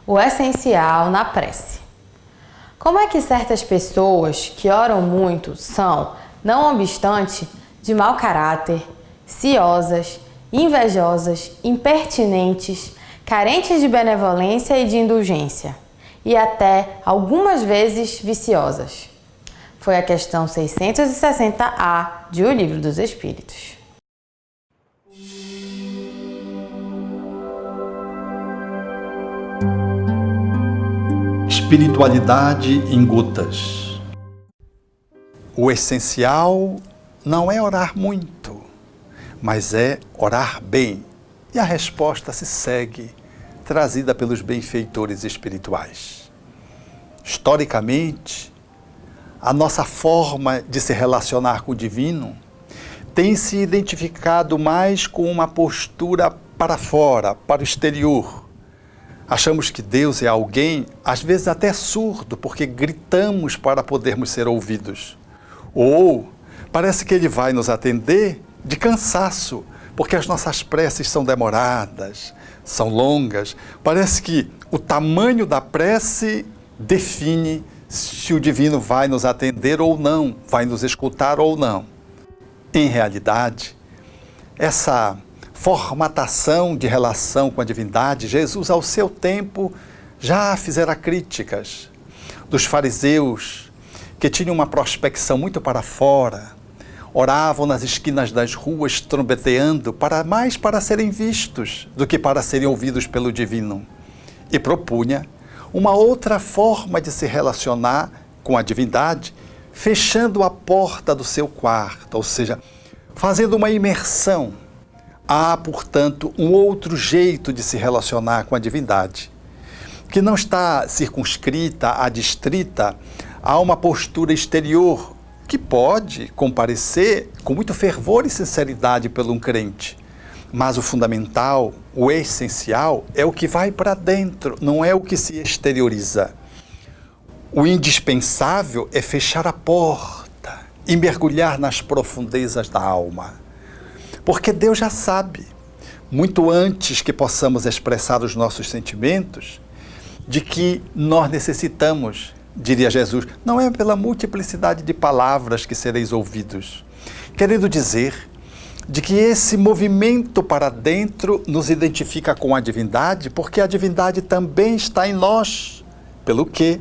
O essencial na prece. Como é que certas pessoas que oram muito são, não obstante, de mau caráter, ciosas, invejosas, impertinentes, carentes de benevolência e de indulgência, e até, algumas vezes, viciosas? Foi a questão 660A de O Livro dos Espíritos. Espiritualidade em gotas. O essencial não é orar muito, mas é orar bem. E a resposta se segue, trazida pelos benfeitores espirituais. Historicamente, a nossa forma de se relacionar com o divino tem se identificado mais com uma postura para fora, para o exterior. Achamos que Deus é alguém, às vezes até surdo, porque gritamos para podermos ser ouvidos. Ou parece que Ele vai nos atender de cansaço, porque as nossas preces são demoradas, são longas. Parece que o tamanho da prece define se o divino vai nos atender ou não, vai nos escutar ou não. Em realidade, essa formatação de relação com a divindade, Jesus, ao seu tempo, já fizera críticas dos fariseus que tinham uma prospecção muito para fora, oravam nas esquinas das ruas trombeteando mais para serem vistos do que para serem ouvidos pelo divino, e propunha uma outra forma de se relacionar com a divindade, fechando a porta do seu quarto, ou seja, fazendo uma imersão. Há, portanto, um outro jeito de se relacionar com a divindade, que não está circunscrita, adstrita a uma postura exterior, que pode comparecer com muito fervor e sinceridade pelo um crente. Mas o fundamental, o essencial, é o que vai para dentro, não é o que se exterioriza. O indispensável é fechar a porta e mergulhar nas profundezas da alma. Porque Deus já sabe, muito antes que possamos expressar os nossos sentimentos, de que nós necessitamos, diria Jesus, não é pela multiplicidade de palavras que sereis ouvidos. Querendo dizer, de que esse movimento para dentro nos identifica com a divindade, porque a divindade também está em nós, pelo que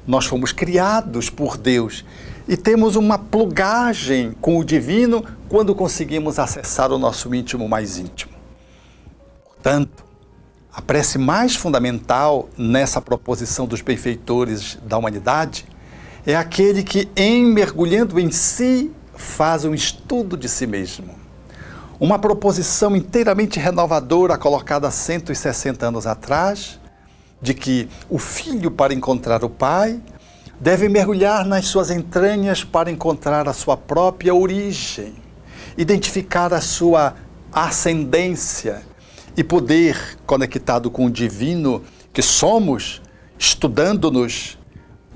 nós fomos criados por Deus e temos uma plugagem com o divino quando conseguimos acessar o nosso íntimo mais íntimo. Portanto, a prece mais fundamental nessa proposição dos benfeitores da humanidade é aquele que, mergulhando em si, faz um estudo de si mesmo. Uma proposição inteiramente renovadora colocada há 160 anos atrás, de que o filho, para encontrar o pai, deve mergulhar nas suas entranhas para encontrar a sua própria origem, identificar a sua ascendência e poder, conectado com o divino que somos, estudando-nos,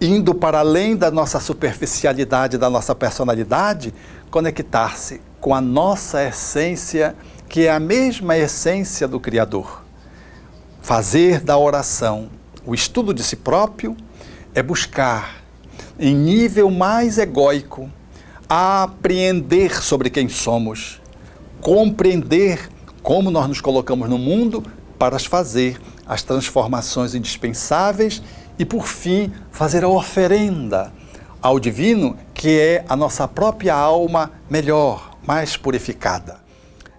indo para além da nossa superficialidade, da nossa personalidade, conectar-se com a nossa essência, que é a mesma essência do Criador. Fazer da oração o estudo de si próprio é buscar, em nível mais egóico, apreender sobre quem somos, compreender como nós nos colocamos no mundo para fazer as transformações indispensáveis e, por fim, fazer a oferenda ao divino, que é a nossa própria alma melhor, mais purificada.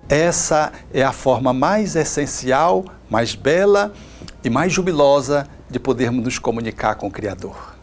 Essa é a forma mais essencial, mais bela e mais jubilosa de podermos nos comunicar com o Criador.